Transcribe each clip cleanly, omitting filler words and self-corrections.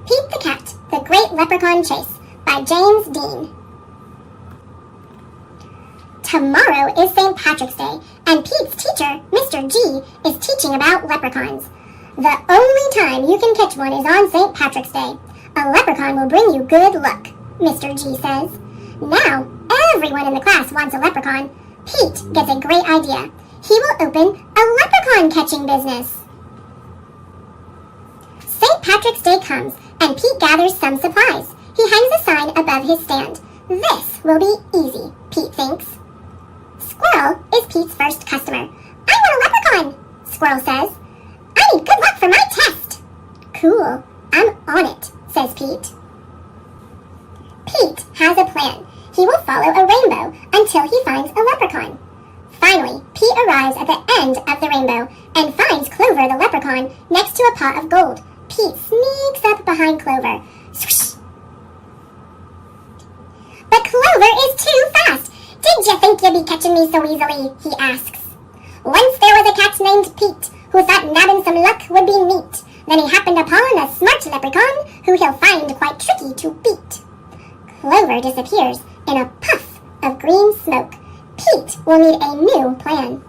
Pete the Cat, The Great Leprechaun Chase by James Dean. Tomorrow is St. Patrick's Day, and Pete's teacher, Mr. G, is teaching about leprechauns. The only time you can catch one is on St. Patrick's Day. A leprechaun will bring you good luck, Mr. G says. Now, everyone in the class wants a leprechaun. Pete gets a great idea. He will open a leprechaun catching business. St. Patrick's Day comes, and Pete gathers some supplies. He hangs a sign above his stand. This will be easy, Pete thinks. Squirrel is Pete's first customer. I want a leprechaun, Squirrel says. I need good luck for my test. Cool, I'm on it, says Pete. Pete has a plan. He will follow a rainbow until he finds a leprechaun. Finally, Pete arrives at the end of the rainbow and finds Clover the leprechaun next to a pot of gold. Pete sneaks up behind Clover. Swoosh! But Clover is too fast. Did you think you'd be catching me so easily? He asks. Once there was a cat named Pete who thought nabbing some luck would be neat. Then he happened upon a smart leprechaun who he'll find quite tricky to beat. Clover disappears in a puff of green smoke. Pete will need a new plan.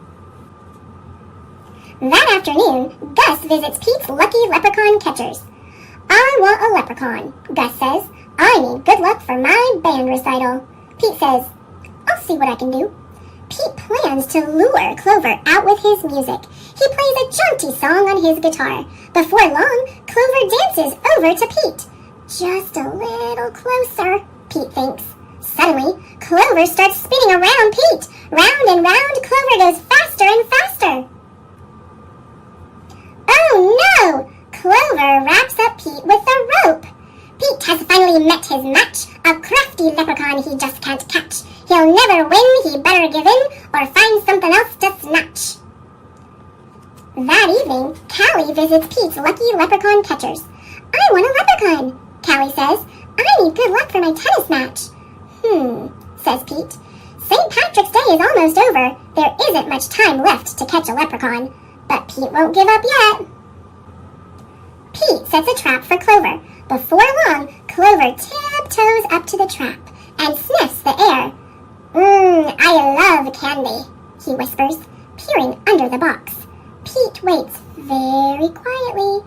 That afternoon, Gus visits Pete's Lucky Leprechaun catchers. I want a leprechaun, Gus says. I need good luck for my band recital. Pete says, I'll see what I can do. Pete plans to lure Clover out with his music. He plays a jaunty song on his guitar. Before long, Clover dances over to Pete. Just a little closer, Pete thinks. Suddenly, Clover starts spinning around Pete. Round and round, Clover goes faster and faster. Oh no! Clover wraps up Pete with a rope. Pete has finally met his match, a crafty leprechaun he just can't catch. He'll never win, he better give in, or find something else to snatch. That evening, Callie visits Pete's Lucky Leprechaun catchers. I want a leprechaun, Callie says. I need good luck for my tennis match. Says Pete. St. Patrick's Day is almost over. There isn't much time left to catch a leprechaun. But Pete won't give up yet. Pete sets a trap for Clover. Before long, Clover tiptoes up to the trap and sniffs the air. I love candy, he whispers, peering under the box. Pete waits very quietly.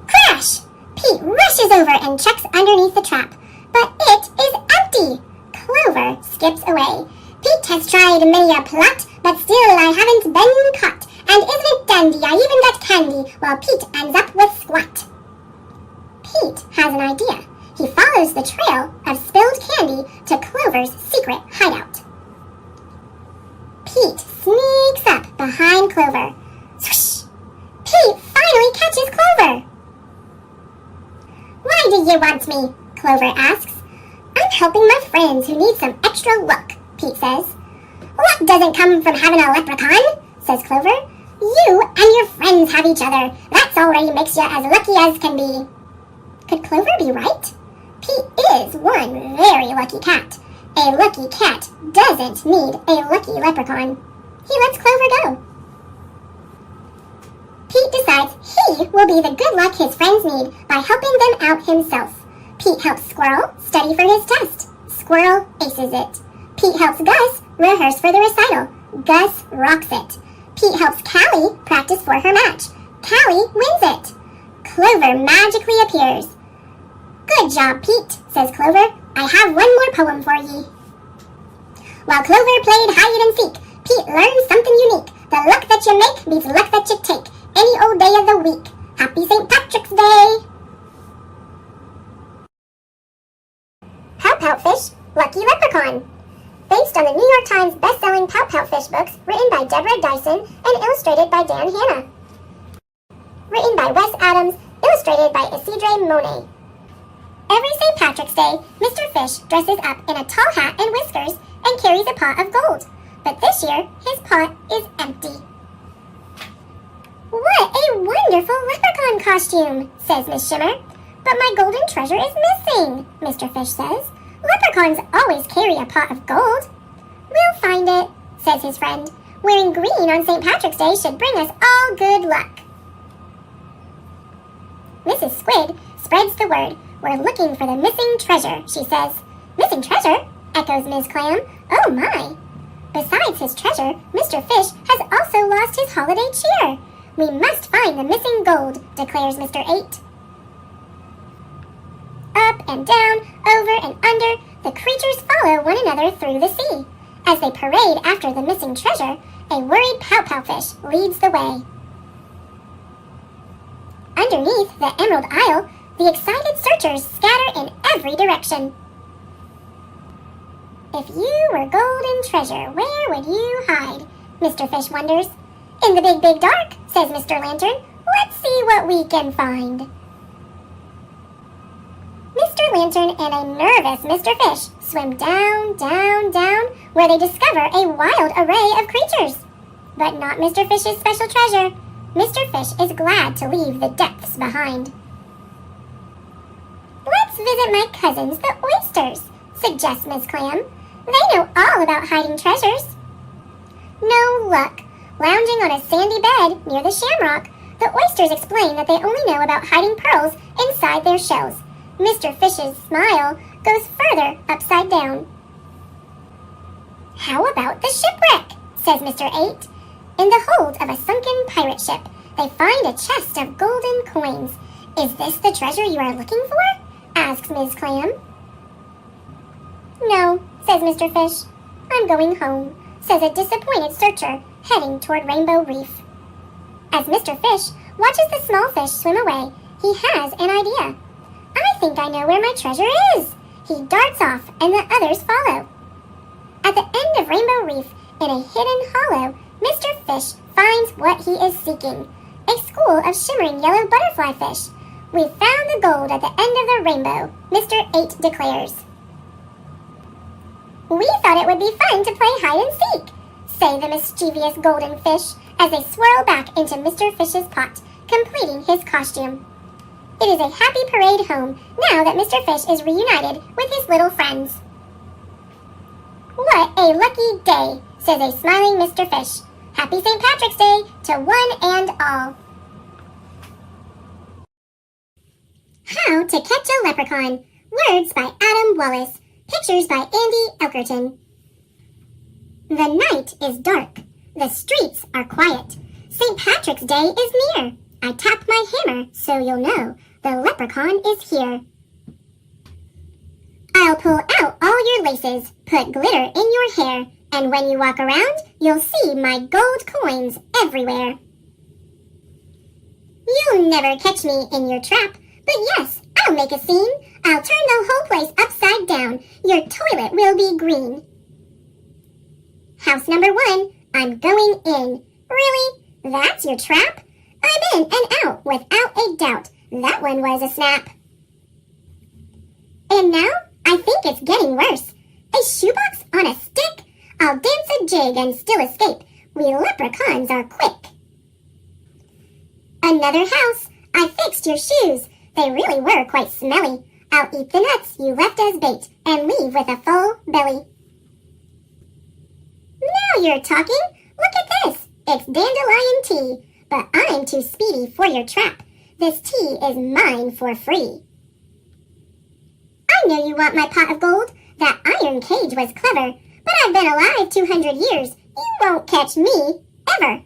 Crash! Pete rushes over and checks underneath the trap, but it is empty. Clover skips away. Pete has tried many a plot, but still I haven't been caught. And isn't it dandy, I even got candy, while Pete ends up with squat. Pete has an idea. He follows the trail of spilled candy to Clover's secret hideout. Pete sneaks up behind Clover. Swoosh! Pete finally catches Clover. Why do you want me? Clover asks. I'm helping my friends who need some extra luck, Pete says. Luck doesn't come from having a leprechaun, says Clover. You and your friends have each other. That's already makes you as lucky as can be. Could Clover be right? Pete is one very lucky cat. A lucky cat doesn't need a lucky leprechaun. He lets Clover go. Pete decides he will be the good luck his friends need by helping them out himself. Pete helps Squirrel study for his test. Squirrel aces it. Pete helps Gus rehearse for the recital. Gus rocks it. Pete helps Callie practice for her match. Callie wins it. Clover magically appears. Good job, Pete, says Clover. I have one more poem for ye. While Clover played hide and seek, Pete learned something unique. The luck that you make beats luck that you take. Any old day of the week. Happy St. Patrick's Day! Pout Fish, Lucky Leprechaun. Based on the New York Times best-selling Pout Fish books written by Deborah Dyson and illustrated by Dan Hanna. Written by Wes Adams, illustrated by Isidre Monet. Every St. Patrick's Day, Mr. Fish dresses up in a tall hat and whiskers and carries a pot of gold. But this year, his pot is empty. What a wonderful leprechaun costume, says Miss Shimmer. But my golden treasure is missing, Mr. Fish says. Leprechauns always carry a pot of gold. We'll find it, says his friend. Wearing green on St. Patrick's Day should bring us all good luck. Mrs. Squid spreads the word. We're looking for the missing treasure, she says. Missing treasure? Echoes Ms. Clam. Oh my! Besides his treasure, Mr. Fish has also lost his holiday cheer. We must find the missing gold, declares Mr. 8. Up and down, over and under, the creatures follow one another through the sea. As they parade after the missing treasure, a worried pout fish leads the way. Underneath the Emerald Isle, the excited searchers scatter in every direction. If you were golden treasure, where would you hide? Mr. Fish wonders. In the big, big dark, says Mr. Lantern. Let's see what we can find. Mr. Lantern and a nervous Mr. Fish swim down, down, down, where they discover a wild array of creatures. But not Mr. Fish's special treasure. Mr. Fish is glad to leave the depths behind. Let's visit my cousins, the oysters, suggests Miss Clam. They know all about hiding treasures. No luck. Lounging on a sandy bed near the shamrock, the oysters explain that they only know about hiding pearls inside their shells. Mr. Fish's smile goes further upside down. How about the shipwreck? Says Mr. 8. In the hold of a sunken pirate ship, they find a chest of golden coins. Is this the treasure you are looking for? Asks Ms. Clam. No, says Mr. Fish. I'm going home, says a disappointed searcher heading toward Rainbow Reef. As Mr. Fish watches the small fish swim away, he has an idea. I think I know where my treasure is. He darts off and the others follow. At the end of Rainbow Reef, in a hidden hollow, Mr. Fish finds what he is seeking. A school of shimmering yellow butterfly fish. We've found the gold at the end of the rainbow, Mr. 8 declares. We thought it would be fun to play hide and seek, say the mischievous golden fish as they swirl back into Mr. Fish's pot, completing his costume. It is a happy parade home now that Mr. Fish is reunited with his little friends. What a lucky day, says a smiling Mr. Fish. Happy St. Patrick's Day to one and all. How to Catch a Leprechaun. Words by Adam Wallace. Pictures by Andy Elkerton. The night is dark. The streets are quiet. St. Patrick's Day is near. I tap my hammer so you'll know the leprechaun is here. I'll pull out all your laces, put glitter in your hair, and when you walk around, you'll see my gold coins everywhere. You'll never catch me in your trap, but yes, I'll make a scene. I'll turn the whole place upside down. Your toilet will be green. House number 1, I'm going in. Really? That's your trap? I'm in and out without a doubt. That one was a snap. And now, I think it's getting worse. A shoebox on a stick? I'll dance a jig and still escape. We leprechauns are quick. Another house. I fixed your shoes. They really were quite smelly. I'll eat the nuts you left as bait and leave with a full belly. Now you're talking. Look at this. It's dandelion tea. But I'm too speedy for your trap. This tea is mine for free. I know you want my pot of gold. That iron cage was clever. But I've been alive 200 years. You won't catch me, ever.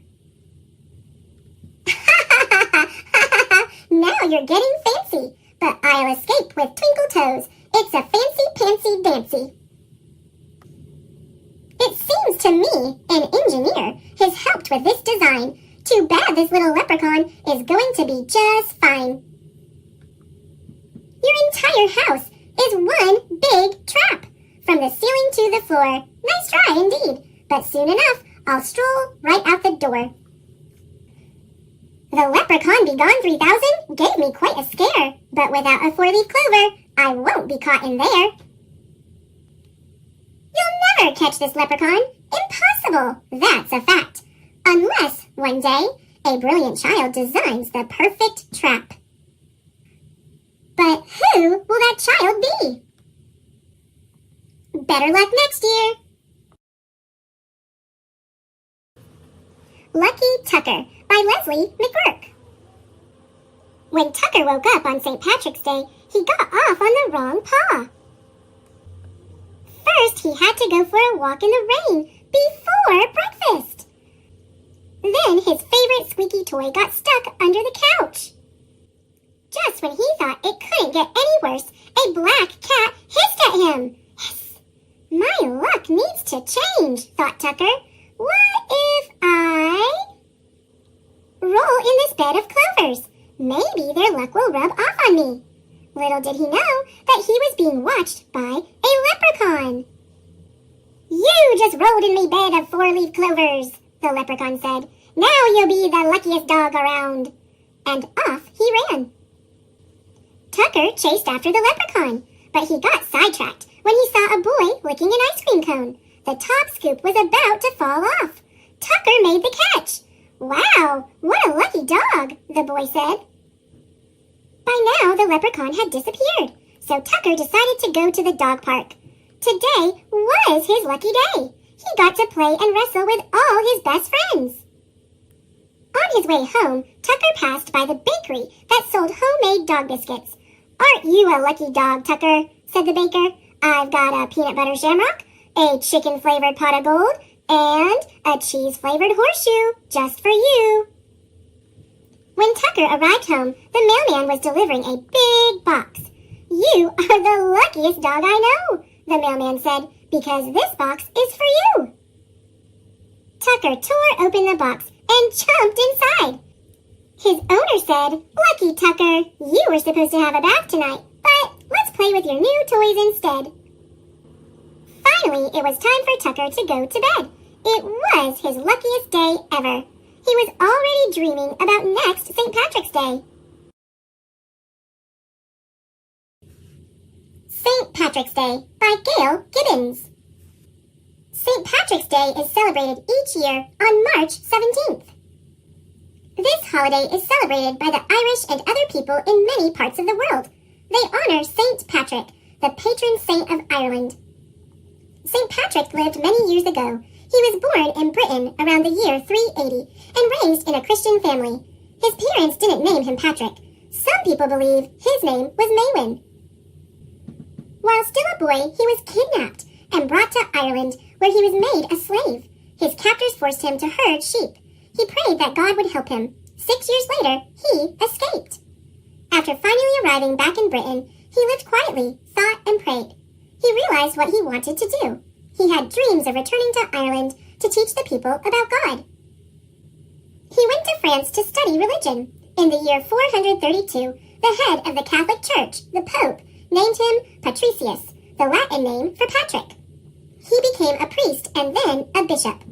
Now you're getting fancy. But I'll escape with twinkle toes. It's a fancy-pantsy dancy. It seems to me an engineer has helped with this design. Too bad this little leprechaun is going to be just fine. Your entire house is one big trap. From the ceiling to the floor. Nice try indeed. But soon enough, I'll stroll right out the door. The Leprechaun Be Gone 3000 gave me quite a scare. But without a 4-leaf clover, I won't be caught in there. You'll never catch this leprechaun. Impossible. That's a fact. Unless, one day, a brilliant child designs the perfect trap. But who will that child be? Better luck next year. Lucky Tucker by Leslie McGurk. When Tucker woke up on St. Patrick's Day, he got off on the wrong paw. First, he had to go for a walk in the rain before breakfast. Then his favorite squeaky toy got stuck under the couch. Just when he thought it couldn't get any worse, a black cat hissed at him. Yes, my luck needs to change, thought Tucker. What if I roll in this bed of clovers? Maybe their luck will rub off on me. Little did he know that he was being watched by a leprechaun. You just rolled in me bed of 4-leaf clovers, the leprechaun said. Now you'll be the luckiest dog around. And off he ran. Tucker chased after the leprechaun, but he got sidetracked when he saw a boy licking an ice cream cone. The top scoop was about to fall off. Tucker made the catch. Wow, what a lucky dog, the boy said. By now, the leprechaun had disappeared, so Tucker decided to go to the dog park. Today was his lucky day. He got to play and wrestle with all his best friends. On his way home, Tucker passed by the bakery that sold homemade dog biscuits. Aren't you a lucky dog, Tucker? Said the baker. I've got a peanut butter shamrock, a chicken-flavored pot of gold, and a cheese-flavored horseshoe just for you. When Tucker arrived home, the mailman was delivering a big box. You are the luckiest dog I know, the mailman said, because this box is for you. Tucker tore open the box and jumped inside. His owner said, Lucky Tucker, you were supposed to have a bath tonight, but let's play with your new toys instead. Finally, it was time for Tucker to go to bed. It was his luckiest day ever. He was already dreaming about next St. Patrick's Day. St. Patrick's Day by Gail Gibbons. St. Patrick's Day is celebrated each year on March 17th. This holiday is celebrated by the Irish and other people in many parts of the world. They honor St. Patrick, the patron saint of Ireland. St. Patrick lived many years ago. He was born in Britain around the year 380 and raised in a Christian family. His parents didn't name him Patrick. Some people believe his name was Maywin. While still a boy, he was kidnapped and brought to Ireland, where he was made a slave. His captors forced him to herd sheep. He prayed that God would help him. 6 years later, he escaped. After finally arriving back in Britain, he lived quietly, thought, and prayed. He realized what he wanted to do. He had dreams of returning to Ireland to teach the people about God. He went to France to study religion. In the year 432, the head of the Catholic Church, the Pope, named him Patricius, the Latin name for Patrick. He became a priest and then a bishop.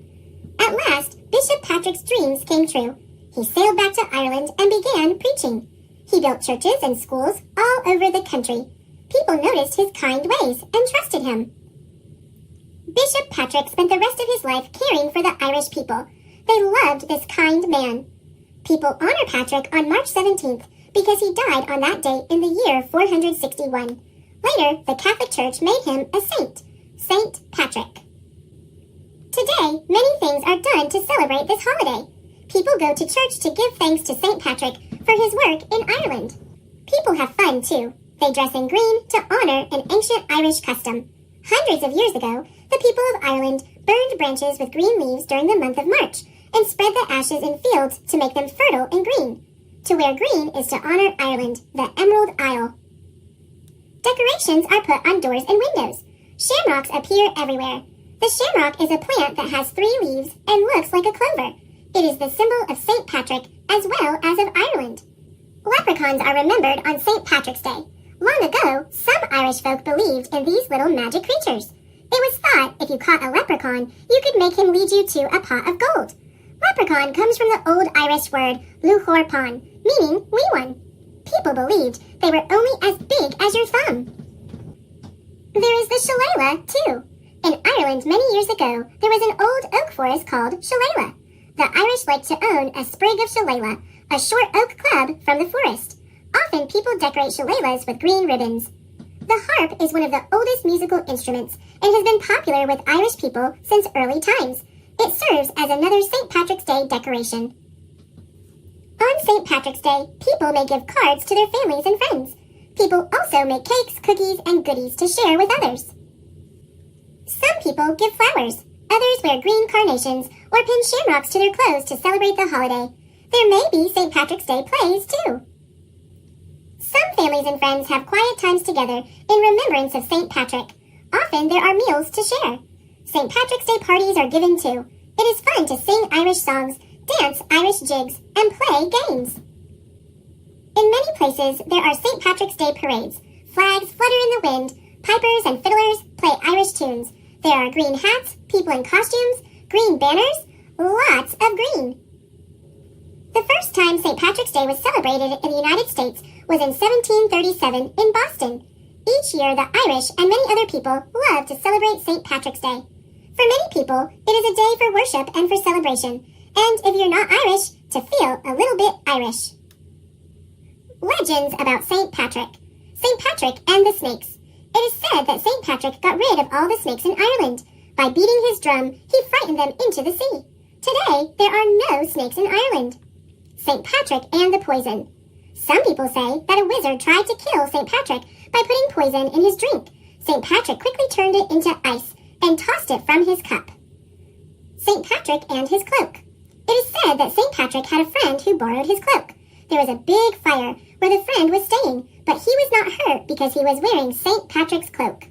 At last, Bishop Patrick's dreams came true. He sailed back to Ireland and began preaching. He built churches and schools all over the country. People noticed his kind ways and trusted him. Bishop Patrick spent the rest of his life caring for the Irish people. They loved this kind man. People honor Patrick on March 17th because he died on that date in the year 461. Later, the Catholic Church made him a saint, Saint Patrick. Today, many things are done to celebrate this holiday. People go to church to give thanks to Saint Patrick for his work in Ireland. People have fun, too. They dress in green to honor an ancient Irish custom. Hundreds of years ago, the people of Ireland burned branches with green leaves during the month of March and spread the ashes in fields to make them fertile and green. To wear green is to honor Ireland, the Emerald Isle. Decorations are put on doors and windows. Shamrocks appear everywhere. The shamrock is a plant that has 3 leaves and looks like a clover. It is the symbol of St. Patrick as well as of Ireland. Leprechauns are remembered on St. Patrick's Day. Long ago, some Irish folk believed in these little magic creatures. It was thought if you caught a leprechaun, you could make him lead you to a pot of gold. Leprechaun comes from the Old Irish word luchorpan, meaning wee one. People believed they were only as big as your thumb. There is the shillelagh, too. In Ireland many years ago, there was an old oak forest called shillelagh. The Irish liked to own a sprig of shillelagh, a short oak club from the forest. Often people decorate shillelaghs with green ribbons. The harp is one of the oldest musical instruments and has been popular with Irish people since early times. It serves as another St. Patrick's Day decoration. On St. Patrick's Day, people may give cards to their families and friends. People also make cakes, cookies, and goodies to share with others. Some people give flowers. Others wear green carnations or pin shamrocks to their clothes to celebrate the holiday. There may be St. Patrick's Day plays, too. Some families and friends have quiet times together in remembrance of St. Patrick. Often there are meals to share. St. Patrick's Day parties are given, too. It is fun to sing Irish songs, dance Irish jigs, and play games. In many places, there are St. Patrick's Day parades. Flags flutter in the wind. Pipers and fiddlers play Irish tunes. There are green hats, people in costumes, green banners, lots of green. The first time St. Patrick's Day was celebrated in the United States was in 1737 in Boston. Each year, the Irish and many other people love to celebrate St. Patrick's Day. For many people, it is a day for worship and for celebration, and if you're not Irish, to feel a little bit Irish. Legends about St. Patrick. St. Patrick and the snakes. It is said that St. Patrick got rid of all the snakes in Ireland. By beating his drum, he frightened them into the sea. Today, there are no snakes in Ireland. St. Patrick and the poison. Some people say that a wizard tried to kill St. Patrick by putting poison in his drink. St. Patrick quickly turned it into ice and tossed it from his cup. St. Patrick and his cloak. It is said that St. Patrick had a friend who borrowed his cloak. There was a big fire where the friend was staying, but he was not hurt because he was wearing St. Patrick's cloak.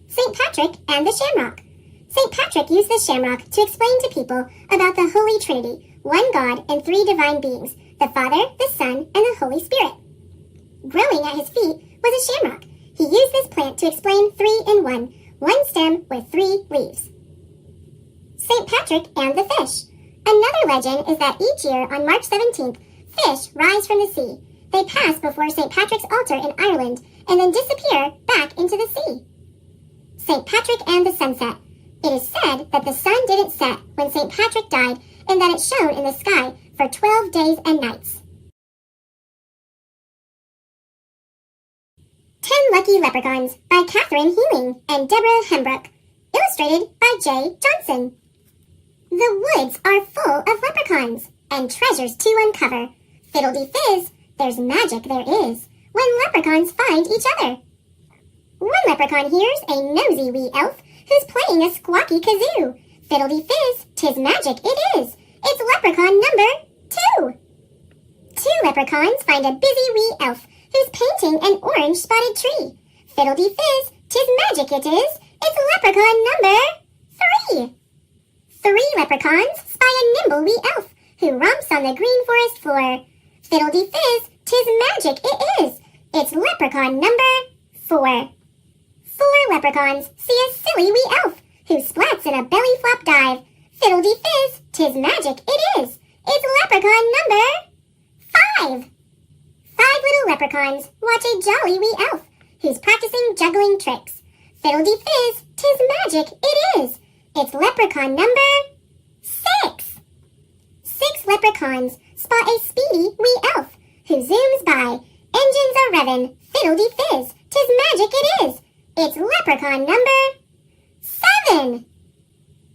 St. Patrick and the shamrock. St. Patrick used the shamrock to explain to people about the Holy Trinity, one God and three divine beings, the Father, the Son, and the Holy Spirit. Growing at his feet was a shamrock. He used this plant to explain three in one stem with three leaves. St. Patrick and the fish. Another legend is that each year on March 17th, fish rise from the sea. They pass before St. Patrick's altar in Ireland and then disappear back into the sea. St. Patrick and the sunset. It is said that the sun didn't set when St. Patrick died and that it shone in the sky for 12 days and nights. 10 Lucky Leprechauns by Catherine Healing and Deborah Hembrook. Illustrated by Jay Johnson. The woods are full of leprechauns and treasures to uncover. Fiddle-dee-fizz, there's magic there is when leprechauns find each other. One leprechaun hears a nosy wee elf who's playing a squawky kazoo. Fiddle-dee-fizz, 'tis magic it is. It's leprechaun number 2. 2 leprechauns find a busy wee elf who's painting an orange spotted tree. Fiddle-dee-fizz, 'tis magic it is. It's leprechaun number 3. 3 leprechauns spy a nimble wee elf who romps on the green forest floor. Fiddle-dee-fizz, 'tis magic it is. It's leprechaun number 4. 4 leprechauns see a silly wee elf who splats in a belly flop dive. Fiddle-dee-fizz, 'tis magic it is. It's leprechaun number 5. 5 little leprechauns watch a jolly wee elf who's practicing juggling tricks. Fiddle-dee-fizz, 'tis magic it is. It's leprechaun number 6. 6 leprechauns spot a speedy wee elf who zooms by. Engines are revving. Fiddle-dee-fizz, 'tis magic it is. It's leprechaun number 7.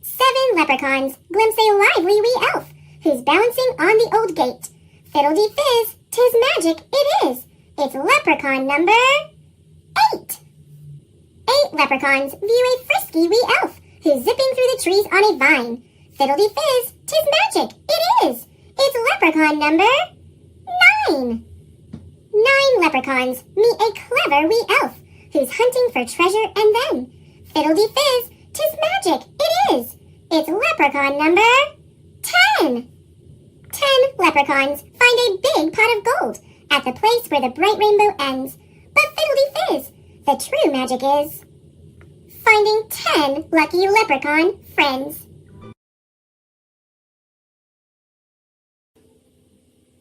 7 leprechauns glimpse a lively wee elf who's bouncing on the old gate. Fiddle-dee-fizz, 'tis magic it is. It's leprechaun number 8. 8 leprechauns view a frisky wee elf who's zipping through the trees on a vine. Fiddle-dee-fizz, 'tis magic it is. It's leprechaun number 9. 9 leprechauns meet a clever wee elf who's hunting for treasure and then. Fiddle-dee-fizz, 'tis magic it is. It's leprechaun number 10. 10 leprechauns find a big pot of gold at the place where the bright rainbow ends. But fiddle-dee-fizz, the true magic is finding 10 lucky leprechaun friends.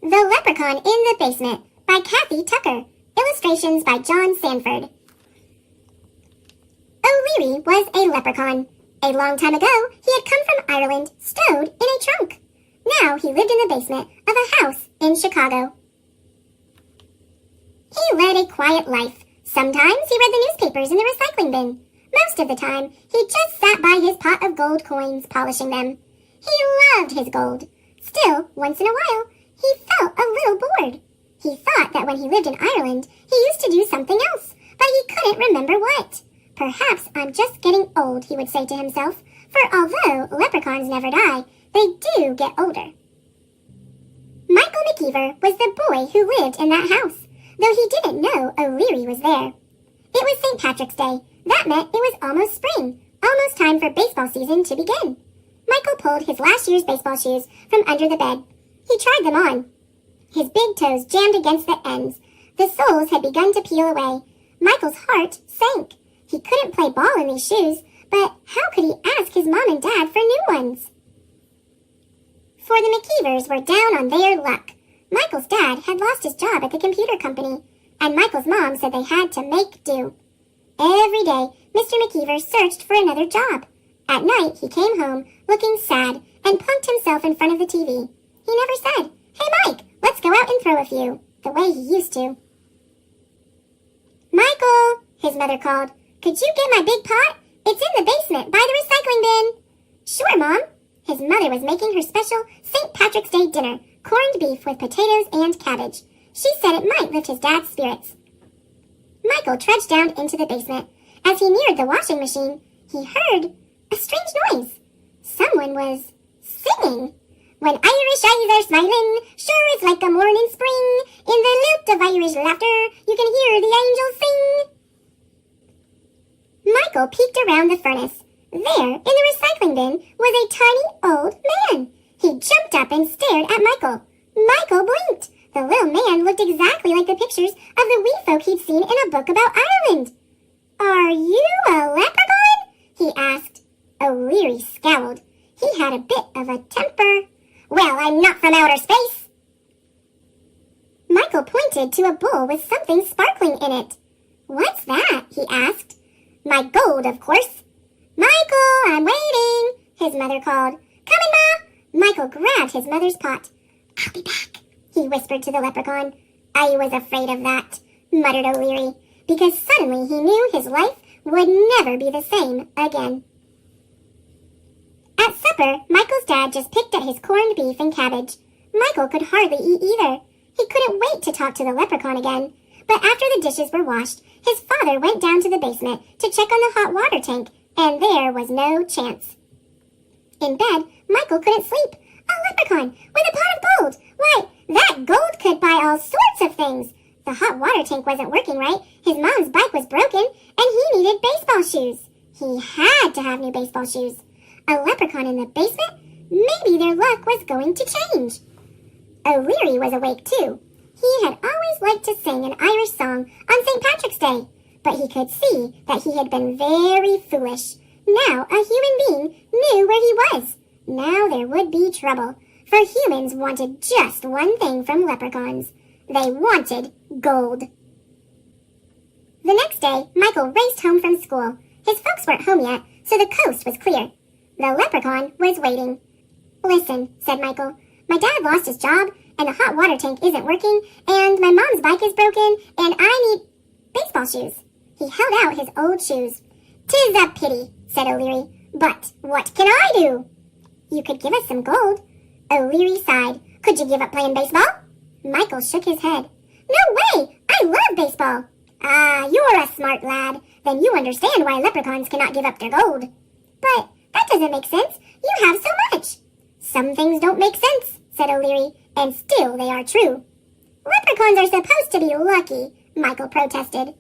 The Leprechaun in the Basement by Kathy Tucker. Illustrations by John Sanford. O'Leary was a leprechaun. A long time ago, he had come from Ireland, stowed in a trunk. Now he lived in the basement of a house in Chicago. He led a quiet life. Sometimes he read the newspapers in the recycling bin. Most of the time, he just sat by his pot of gold coins, polishing them. He loved his gold. Still, once in a while, He felt a little bored. He thought that when he lived in Ireland, he used to do something else, but he couldn't remember what. Perhaps I'm just getting old, he would say to himself, for although leprechauns never die, they do get older. Michael McKeever was the boy who lived in that house, though he didn't know O'Leary was there. It was St. Patrick's Day. That meant it was almost spring, almost time for baseball season to begin. Michael pulled his last year's baseball shoes from under the bed. He tried them on. His big toes jammed against the ends. The soles had begun to peel away. Michael's heart sank. He couldn't play ball in these shoes, but how could he ask his mom and dad for new ones? For the McKeevers were down on their luck. Michael's dad had lost his job at the computer company, and Michael's mom said they had to make do. Every day, Mr. McKeever searched for another job. At night, he came home looking sad and punked himself in front of the TV. He never said, "Hey, Mike, let's go out and throw a few," the way he used to. "Michael," his mother called, "could you get my big pot? It's in the basement by the recycling bin." "Sure, Mom." His mother was making her special St. Patrick's Day dinner, corned beef with potatoes and cabbage. She said it might lift his dad's spirits. Michael trudged down into the basement. As he neared the washing machine, he heard a strange noise. Someone was singing. "When Irish eyes are smiling, sure it's like a morning spring. In the lilt of Irish laughter, you can hear the angels sing." Michael peeked around the furnace. There, in the recycling bin, was a tiny old man. He jumped up and stared at Michael. Michael blinked. The little man looked exactly like the pictures of the wee folk he'd seen in a book about Ireland. "Are you a leprechaun?" he asked. O'Leary scowled. He had a bit of a temper. "Well, I'm not from outer space." Michael pointed to a bowl with something sparkling in it. "What's that?" he asked. "My gold, of course." "Michael, I'm waiting," his mother called. "Coming, Ma." Michael grabbed his mother's pot. "I'll be back," he whispered to the leprechaun. "I was afraid of that," muttered O'Leary, because suddenly he knew his life would never be the same again. At supper, Michael's dad just picked at his corned beef and cabbage. Michael could hardly eat either. He couldn't wait to talk to the leprechaun again. But after the dishes were washed, his father went down to the basement to check on the hot water tank, and there was no chance. In bed, Michael couldn't sleep. A leprechaun with a pot of gold! Why, that gold could buy all sorts of things. The hot water tank wasn't working right, his mom's bike was broken, and he needed baseball shoes. He had to have new baseball shoes. A leprechaun in the basement? Maybe their luck was going to change. O'Leary was awake too. He had always liked to sing an Irish song on St. Patrick's Day, but he could see that he had been very foolish. Now a human being knew where he was. Now there would be trouble, for humans wanted just one thing from leprechauns. They wanted gold. The next day, Michael raced home from school. His folks weren't home yet, so the coast was clear. The leprechaun was waiting. "Listen," said Michael, "my dad lost his job, and the hot water tank isn't working, and my mom's bike is broken, and I need baseball shoes." He held out his old shoes. "'Tis a pity," said O'Leary, "but what can I do?" "You could give us some gold." O'Leary sighed. "Could you give up playing baseball?" Michael shook his head. "No way! I love baseball." "Ah, you're a smart lad. Then you understand why leprechauns cannot give up their gold." "But that doesn't make sense. You have so much." "Some things don't make sense," said O'Leary, "and still they are true." "Leprechauns are supposed to be lucky," Michael protested.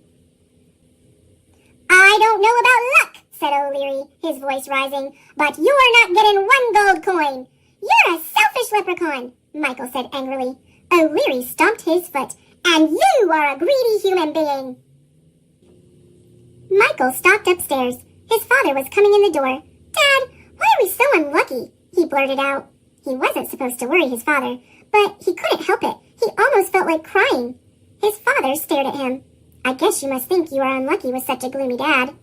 "I don't know about luck," said O'Leary, his voice rising, "but you're not getting one gold coin." "You're a selfish leprechaun," Michael said angrily. O'Leary stomped his foot. "And you are a greedy human being." Michael stalked upstairs. His father was coming in the door. "Dad, why are we so unlucky?" he blurted out. He wasn't supposed to worry his father, but he couldn't help it. He almost felt like crying. His father stared at him. "I guess you must think you are unlucky with such a gloomy dad."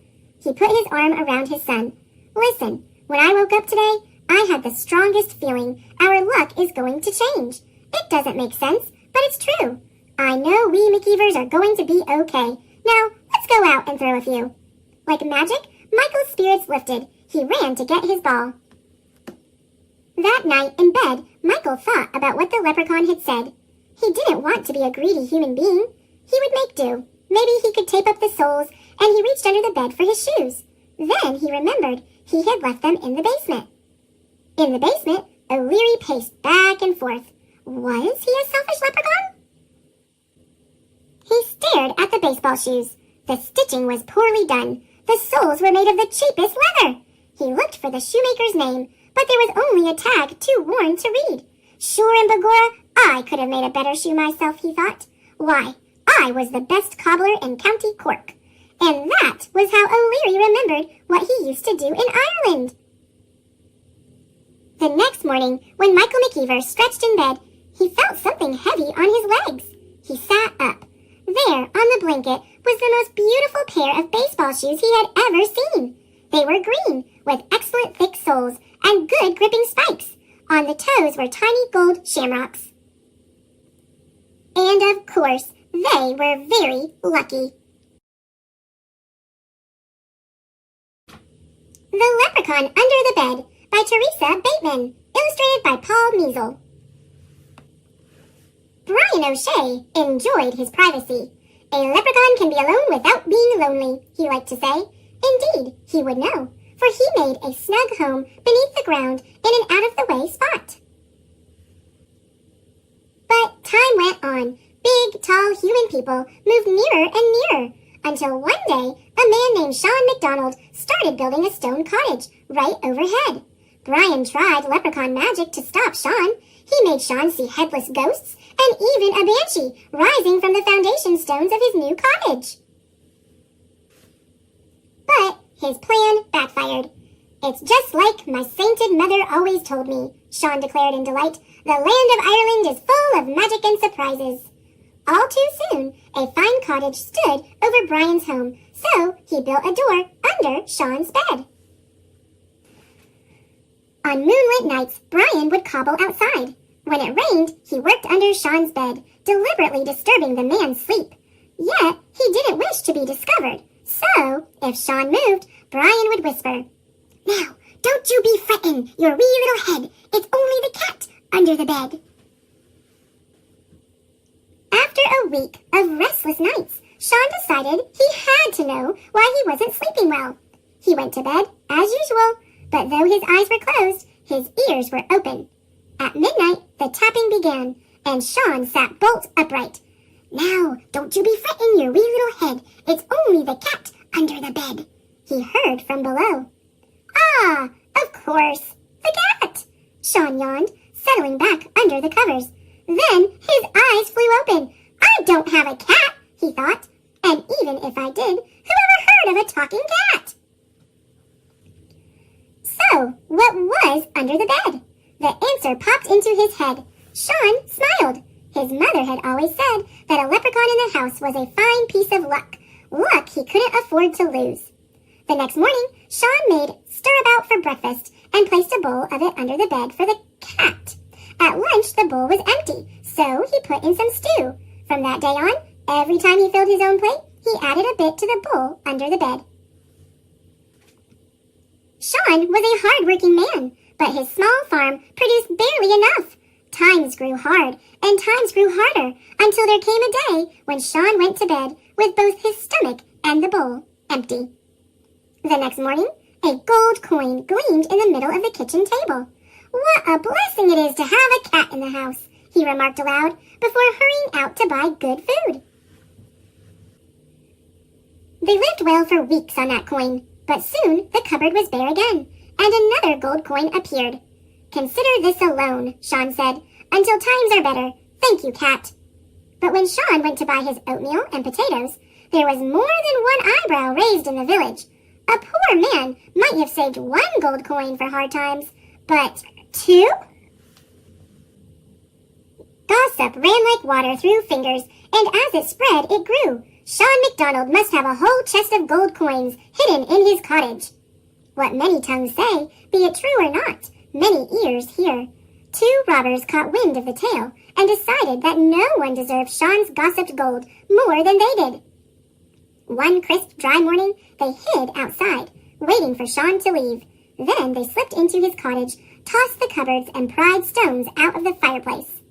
He put his arm around his son. "Listen, when I woke up today, I had the strongest feeling our luck is going to change. It doesn't make sense, but it's true. I know we McKeevers are going to be okay. Now, let's go out and throw a few." Like magic, Michael's spirits lifted. He ran to get his ball. That night in bed, Michael thought about what the leprechaun had said. He didn't want to be a greedy human being. He would make do. Maybe he could tape up the soles, and he reached under the bed for his shoes. Then he remembered he had left them in the basement. In the basement, O'Leary paced back and forth. Was he a selfish leprechaun? He stared at the baseball shoes. The stitching was poorly done. The soles were made of the cheapest leather. He looked for the shoemaker's name, but there was only a tag too worn to read. Sure and begorra, I could have made a better shoe myself, he thought. Why, I was the best cobbler in County Cork. And that was how O'Leary remembered what he used to do in Ireland. The next morning, when Michael McKeever stretched in bed, he felt something heavy on his legs. He sat up. There, on the blanket, was the most beautiful pair of baseball shoes he had ever seen. They were green, with excellent thick soles and good gripping spikes. On the toes were tiny gold shamrocks. And of course, they were very lucky. The Leprechaun Under the Bed by Teresa Bateman, illustrated by Paul Measle. Brian O'Shea enjoyed his privacy. A leprechaun can be alone without being lonely, he liked to say. Indeed, he would know, for he made a snug home beneath the ground in an out-of-the-way spot. But time went on. Big, tall human people moved nearer and nearer, until one day a man named Sean McDonald started building a stone cottage right overhead. Brian tried leprechaun magic to stop Sean. He made Sean see headless ghosts and even a banshee rising from the foundation stones of his new cottage. But his plan backfired. It's just like my sainted mother always told me, Sean declared in delight. The land of Ireland is full of magic and surprises. All too soon, a fine cottage stood over Brian's home, so he built a door under Sean's bed. On moonlit nights, Brian would cobble outside. When it rained, he worked under Sean's bed, deliberately disturbing the man's sleep. Yet, he didn't wish to be discovered, so if Sean moved, Brian would whisper, "Now, don't you be frettin' your wee little head. It's only the cat under the bed." After a week of restless nights, Sean decided he had to know why he wasn't sleeping well. He went to bed, as usual, but though his eyes were closed, his ears were open. At midnight, the tapping began, and Sean sat bolt upright. "Now, don't you be frettin' your wee little head. It's only the cat under the bed," he heard from below. "Ah, of course, the cat," Sean yawned, settling back under the covers. Then his eyes flew open. "I don't have a cat," he thought, "and even if I did, who ever heard of a talking cat?" So, what was under the bed? The answer popped into his head. Sean smiled. His mother had always said that a leprechaun in the house was a fine piece of luck. Luck he couldn't afford to lose. The next morning, Sean made stirabout for breakfast and placed a bowl of it under the bed for the cat. At lunch, the bowl was empty, so he put in some stew. From that day on, every time he filled his own plate, he added a bit to the bowl under the bed. Sean was a hard-working man, but his small farm produced barely enough. Times grew hard, and times grew harder, until there came a day when Sean went to bed with both his stomach and the bowl empty. The next morning, a gold coin gleamed in the middle of the kitchen table. "What a blessing it is to have a cat in the house," he remarked aloud, before hurrying out to buy good food. They lived well for weeks on that coin, but soon the cupboard was bare again, and another gold coin appeared. "Consider this a loan," Sean said, "until times are better. Thank you, cat." But when Sean went to buy his oatmeal and potatoes, there was more than one eyebrow raised in the village. A poor man might have saved one gold coin for hard times, but 2? Gossip ran like water through fingers, and as it spread, it grew. Sean McDonald must have a whole chest of gold coins hidden in his cottage. What many tongues say, be it true or not, many ears hear. 2 robbers caught wind of the tale and decided that no one deserved Sean's gossiped gold more than they did. One crisp, dry morning, they hid outside, waiting for Sean to leave. Then they slipped into his cottage, tossed the cupboards, and pried stones out of the fireplace.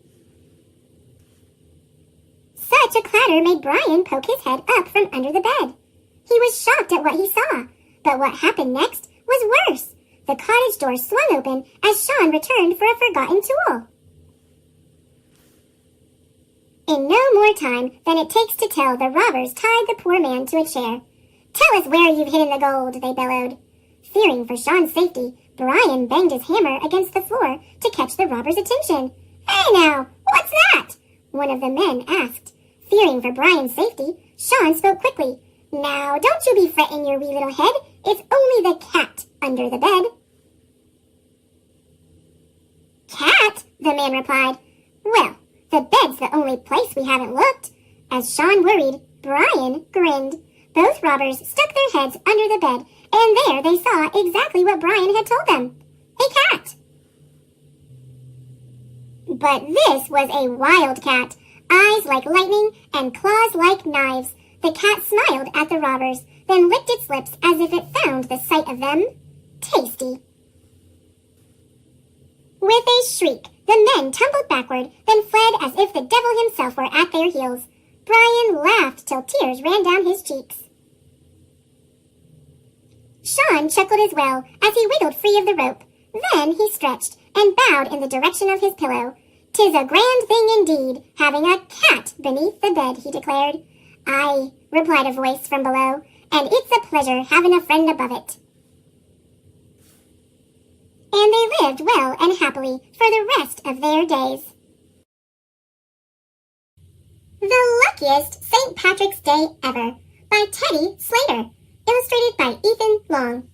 Such a clatter made Brian poke his head up from under the bed. He was shocked at what he saw, but what happened next was worse. The cottage door swung open as Sean returned for a forgotten tool. In no more time than it takes to tell, the robbers tied the poor man to a chair. "Tell us where you've hidden the gold," they bellowed. Fearing for Sean's safety, Brian banged his hammer against the floor to catch the robbers' attention. "Hey now, what's that?" one of the men asked. Fearing for Brian's safety, Sean spoke quickly. "Now, don't you be fretting your wee little head. It's only the cat under the bed." "Cat?" the man replied. "Well, the bed's the only place we haven't looked." As Sean worried, Brian grinned. Both robbers stuck their heads under the bed, and there they saw exactly what Brian had told them. A cat. But this was a wild cat. Eyes like lightning and claws like knives. The cat smiled at the robbers, then licked its lips as if it found the sight of them tasty. With a shriek, the men tumbled backward, then fled as if the devil himself were at their heels. Brian laughed till tears ran down his cheeks. Sean chuckled as well as he wiggled free of the rope. Then he stretched and bowed in the direction of his pillow. "'Tis a grand thing indeed, having a cat beneath the bed," he declared. "Aye," replied a voice from below, "and it's a pleasure having a friend above it." And they lived well and happily for the rest of their days. The Luckiest St. Patrick's Day Ever by Teddy Slater, illustrated by Ethan Long.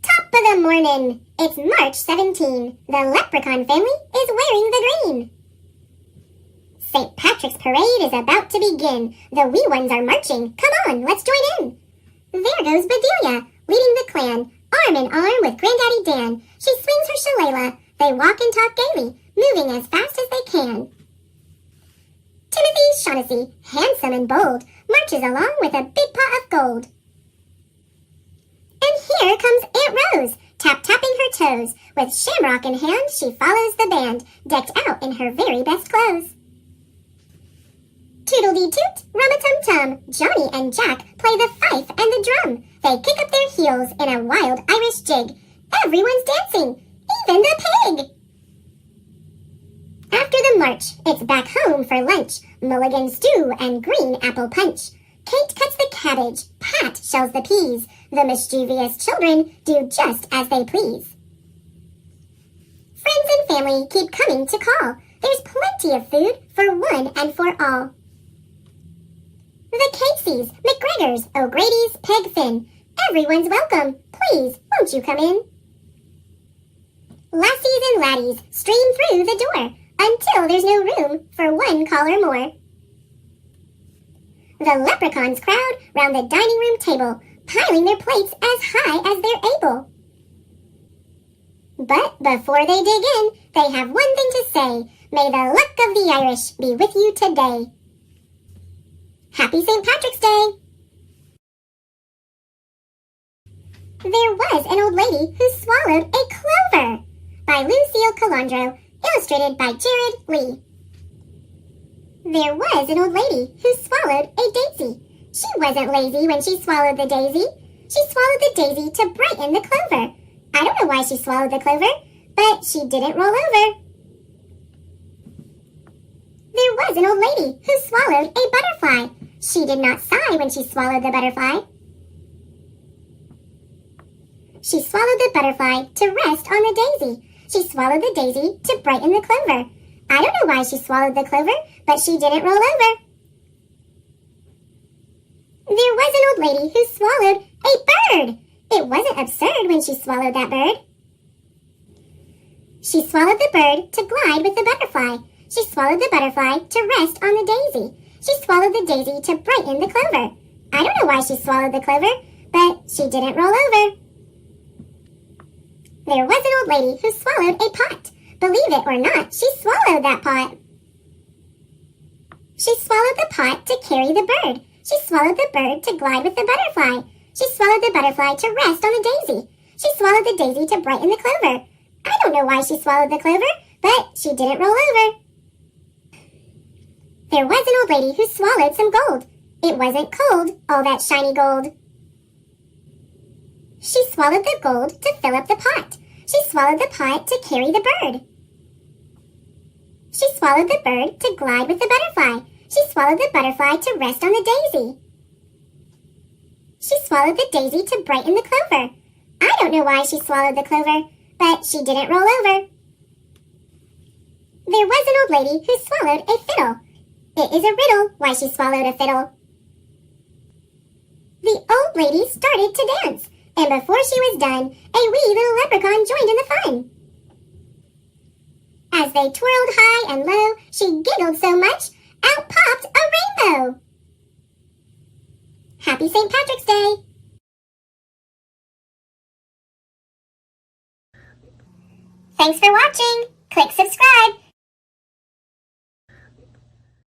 Top of the morning! It's March 17. The Leprechaun family is wearing the green. St. Patrick's Parade is about to begin. The wee ones are marching. Come on, let's join in. There goes Bedelia, leading the clan, arm in arm with Granddaddy Dan. She swings her shillelagh. They walk and talk gaily, moving as fast as they can. Timothy Shaughnessy, handsome and bold, marches along with a big pot of gold. And here comes Aunt Rose, tap-tapping her toes. With shamrock in hand, she follows the band, decked out in her very best clothes. Toodle-dee-toot, rum-a-tum-tum, Johnny and Jack play the fife and the drum. They kick up their heels in a wild Irish jig. Everyone's dancing, even the pig. After the march, it's back home for lunch, mulligan stew and green apple punch. Kate cuts the cabbage, Pat shells the peas. The mischievous children do just as they please. Friends and family keep coming to call. There's plenty of food for one and for all. The Caseys, McGregors, O'Grady's, Peg Finn. Everyone's welcome. Please, won't you come in? Lassies and laddies stream through the door until there's no room for one caller more. The leprechauns crowd round the dining room table, piling their plates as high as they're able. But before they dig in, they have one thing to say. May the luck of the Irish be with you today. Happy St. Patrick's Day! There was an old lady who swallowed a clover, by Lucille Calandro, illustrated by Jared Lee. There was an old lady who swallowed a daisy. She wasn't lazy when she swallowed the daisy. She swallowed the daisy to brighten the clover. I don't know why she swallowed the clover, but she didn't roll over. There was an old lady who swallowed a butterfly. She did not sigh when she swallowed the butterfly. She swallowed the butterfly to rest on the daisy. She swallowed the daisy to brighten the clover. I don't know why she swallowed the clover, but she didn't roll over. There was an old lady who swallowed a bird. It wasn't absurd when she swallowed that bird. She swallowed the bird to glide with the butterfly. She swallowed the butterfly to rest on the daisy. She swallowed the daisy to brighten the clover. I don't know why she swallowed the clover, but she didn't roll over. There was an old lady who swallowed a pot. Believe it or not, she swallowed that pot. She swallowed the pot to carry the bird. She swallowed the bird to glide with the butterfly. She swallowed the butterfly to rest on the daisy. She swallowed the daisy to brighten the clover. I don't know why she swallowed the clover, but she didn't roll over. There was an old lady who swallowed some gold. It wasn't cold, all that shiny gold. She swallowed the gold to fill up the pot. She swallowed the pot to carry the bird. She swallowed the bird to glide with the butterfly. She swallowed the butterfly to rest on the daisy. She swallowed the daisy to brighten the clover. I don't know why she swallowed the clover, but she didn't roll over. There was an old lady who swallowed a fiddle. It is a riddle why she swallowed a fiddle. The old lady started to dance, and before she was done, a wee little leprechaun joined in the fun. As they twirled high and low, she giggled so much, out popped a rainbow. Happy St. Patrick's Day! Thanks for watching! Click subscribe!